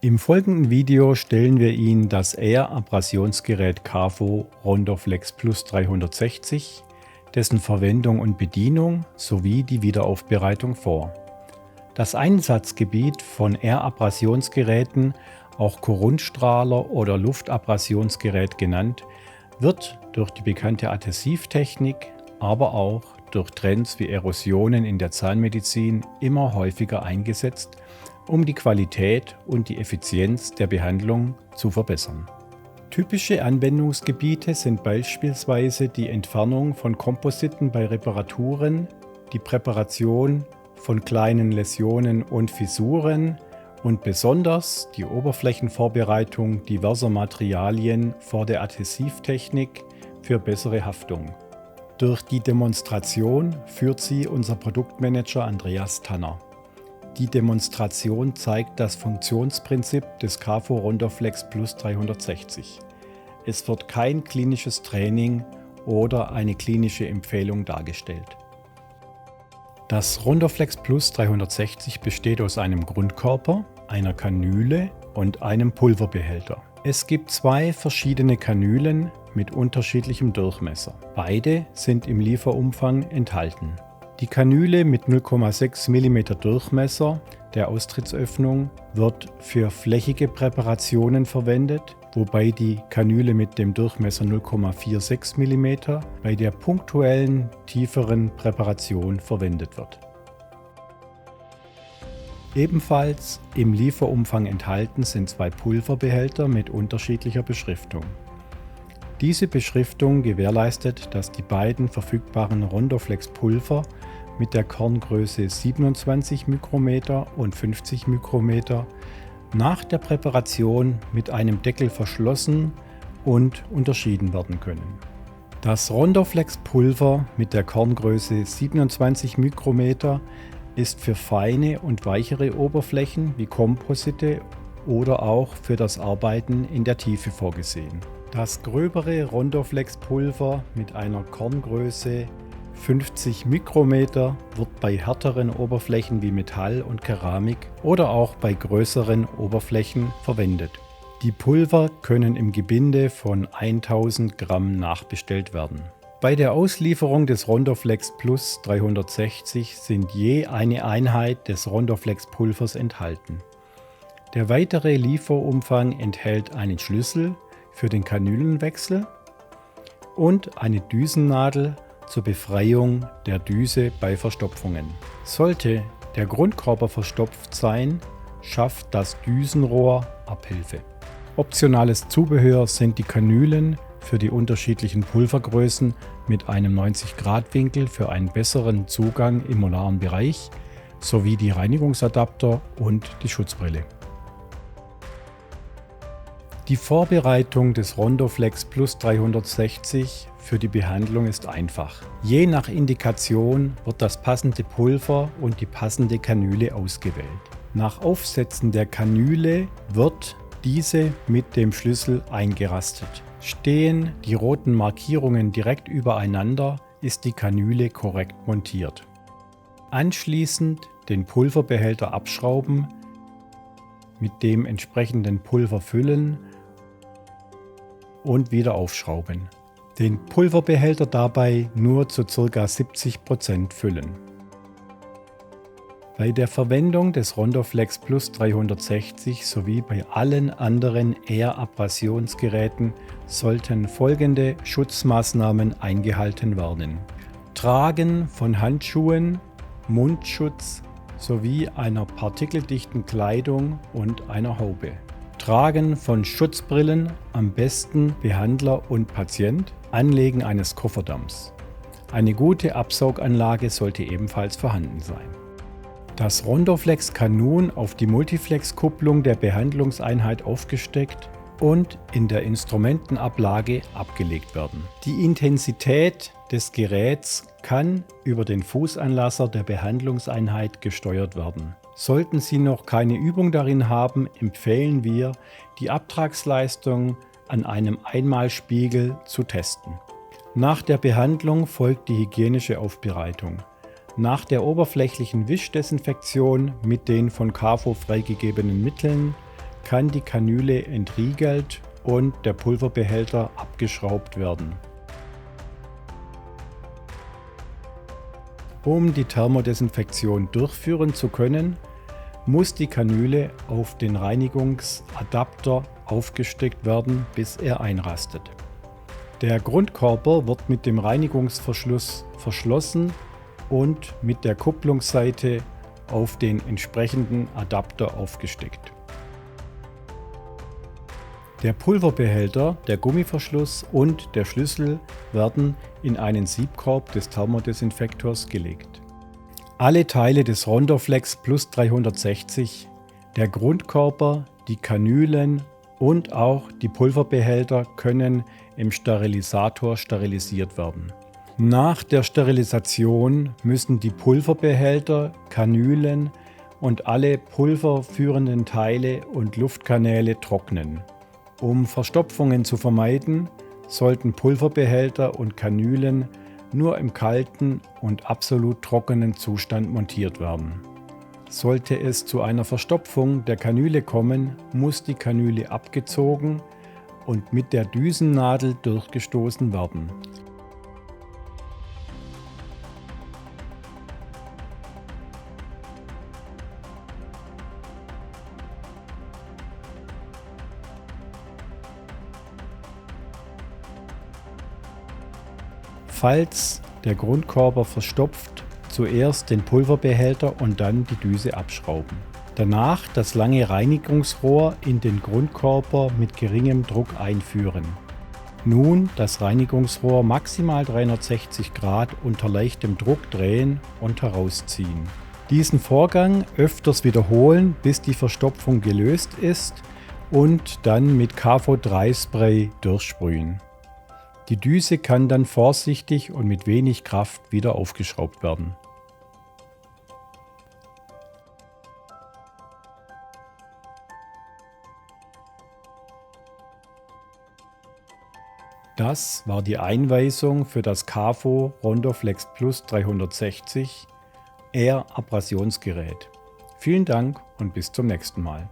Im folgenden Video stellen wir Ihnen das Air-Abrasionsgerät KAFO Rondoflex Plus 360, dessen Verwendung und Bedienung sowie die Wiederaufbereitung vor. Das Einsatzgebiet von Air-Abrasionsgeräten, auch Korundstrahler oder Luftabrasionsgerät genannt, wird durch die bekannte Adhäsivtechnik, aber auch durch Trends wie Erosionen in der Zahnmedizin immer häufiger eingesetzt, um die Qualität und die Effizienz der Behandlung zu verbessern. Typische Anwendungsgebiete sind beispielsweise die Entfernung von Kompositen bei Reparaturen, die Präparation von kleinen Läsionen und Fissuren und besonders die Oberflächenvorbereitung diverser Materialien vor der Adhäsivtechnik für bessere Haftung. Durch die Demonstration führt sie unser Produktmanager Andreas Tanner. Die Demonstration zeigt das Funktionsprinzip des KAFO Rondoflex Plus 360. Es wird kein klinisches Training oder eine klinische Empfehlung dargestellt. Das Rondoflex Plus 360 besteht aus einem Grundkörper, einer Kanüle und einem Pulverbehälter. Es gibt zwei verschiedene Kanülen mit unterschiedlichem Durchmesser. Beide sind im Lieferumfang enthalten. Die Kanüle mit 0,6 mm Durchmesser der Austrittsöffnung wird für flächige Präparationen verwendet, wobei die Kanüle mit dem Durchmesser 0,46 mm bei der punktuellen tieferen Präparation verwendet wird. Ebenfalls im Lieferumfang enthalten sind zwei Pulverbehälter mit unterschiedlicher Beschriftung. Diese Beschriftung gewährleistet, dass die beiden verfügbaren Rondoflex Pulver mit der Korngröße 27 Mikrometer und 50 Mikrometer nach der Präparation mit einem Deckel verschlossen und unterschieden werden können. Das Rondoflex Pulver mit der Korngröße 27 Mikrometer ist für feine und weichere Oberflächen wie Komposite oder auch für das Arbeiten in der Tiefe vorgesehen. Das gröbere Rondoflex Pulver mit einer Korngröße 50 Mikrometer wird bei härteren Oberflächen wie Metall und Keramik oder auch bei größeren Oberflächen verwendet. Die Pulver können im Gebinde von 1000 Gramm nachbestellt werden. Bei der Auslieferung des Rondoflex Plus 360 sind je eine Einheit des Rondoflex Pulvers enthalten. Der weitere Lieferumfang enthält einen Schlüssel für den Kanülenwechsel und eine Düsennadel zur Befreiung der Düse bei Verstopfungen. Sollte der Grundkörper verstopft sein, schafft das Düsenrohr Abhilfe. Optionales Zubehör sind die Kanülen für die unterschiedlichen Pulvergrößen mit einem 90-Grad-Winkel für einen besseren Zugang im molaren Bereich sowie die Reinigungsadapter und die Schutzbrille. Die Vorbereitung des Rondoflex Plus 360 für die Behandlung ist einfach. Je nach Indikation wird das passende Pulver und die passende Kanüle ausgewählt. Nach Aufsetzen der Kanüle wird diese mit dem Schlüssel eingerastet. Stehen die roten Markierungen direkt übereinander, ist die Kanüle korrekt montiert. Anschließend den Pulverbehälter abschrauben, mit dem entsprechenden Pulver füllen und wieder aufschrauben. Den Pulverbehälter dabei nur zu ca. 70% füllen. Bei der Verwendung des Rondoflex Plus 360 sowie bei allen anderen Air-Abrasionsgeräten sollten folgende Schutzmaßnahmen eingehalten werden: Tragen von Handschuhen, Mundschutz sowie einer partikeldichten Kleidung und einer Haube. Tragen von Schutzbrillen, am besten Behandler und Patient. Anlegen eines Kofferdamms. Eine gute Absauganlage sollte ebenfalls vorhanden sein. Das Rondoflex kann nun auf die Multiflex-Kupplung der Behandlungseinheit aufgesteckt und in der Instrumentenablage abgelegt werden. Die Intensität des Geräts kann über den Fußanlasser der Behandlungseinheit gesteuert werden. Sollten Sie noch keine Übung darin haben, empfehlen wir, die Abtragsleistung an einem Einmalspiegel zu testen. Nach der Behandlung folgt die hygienische Aufbereitung. Nach der oberflächlichen Wischdesinfektion mit den von KAFO freigegebenen Mitteln kann die Kanüle entriegelt und der Pulverbehälter abgeschraubt werden. Um die Thermodesinfektion durchführen zu können, muss die Kanüle auf den Reinigungsadapter aufgesteckt werden, bis er einrastet. Der Grundkörper wird mit dem Reinigungsverschluss verschlossen und mit der Kupplungsseite auf den entsprechenden Adapter aufgesteckt. Der Pulverbehälter, der Gummiverschluss und der Schlüssel werden in einen Siebkorb des Thermodesinfektors gelegt. Alle Teile des Rondorflex Plus 360, der Grundkörper, die Kanülen und auch die Pulverbehälter können im Sterilisator sterilisiert werden. Nach der Sterilisation müssen die Pulverbehälter, Kanülen und alle pulverführenden Teile und Luftkanäle trocknen. Um Verstopfungen zu vermeiden, sollten Pulverbehälter und Kanülen nur im kalten und absolut trockenen Zustand montiert werden. Sollte es zu einer Verstopfung der Kanüle kommen, muss die Kanüle abgezogen und mit der Düsennadel durchgestoßen werden. Falls der Grundkörper verstopft, zuerst den Pulverbehälter und dann die Düse abschrauben. Danach das lange Reinigungsrohr in den Grundkörper mit geringem Druck einführen. Nun das Reinigungsrohr maximal 360 Grad unter leichtem Druck drehen und herausziehen. Diesen Vorgang öfters wiederholen, bis die Verstopfung gelöst ist und dann mit KV3 Spray durchsprühen. Die Düse kann dann vorsichtig und mit wenig Kraft wieder aufgeschraubt werden. Das war die Einweisung für das KAFO Rondorflex Plus 360 Air Abrasionsgerät. Vielen Dank und bis zum nächsten Mal.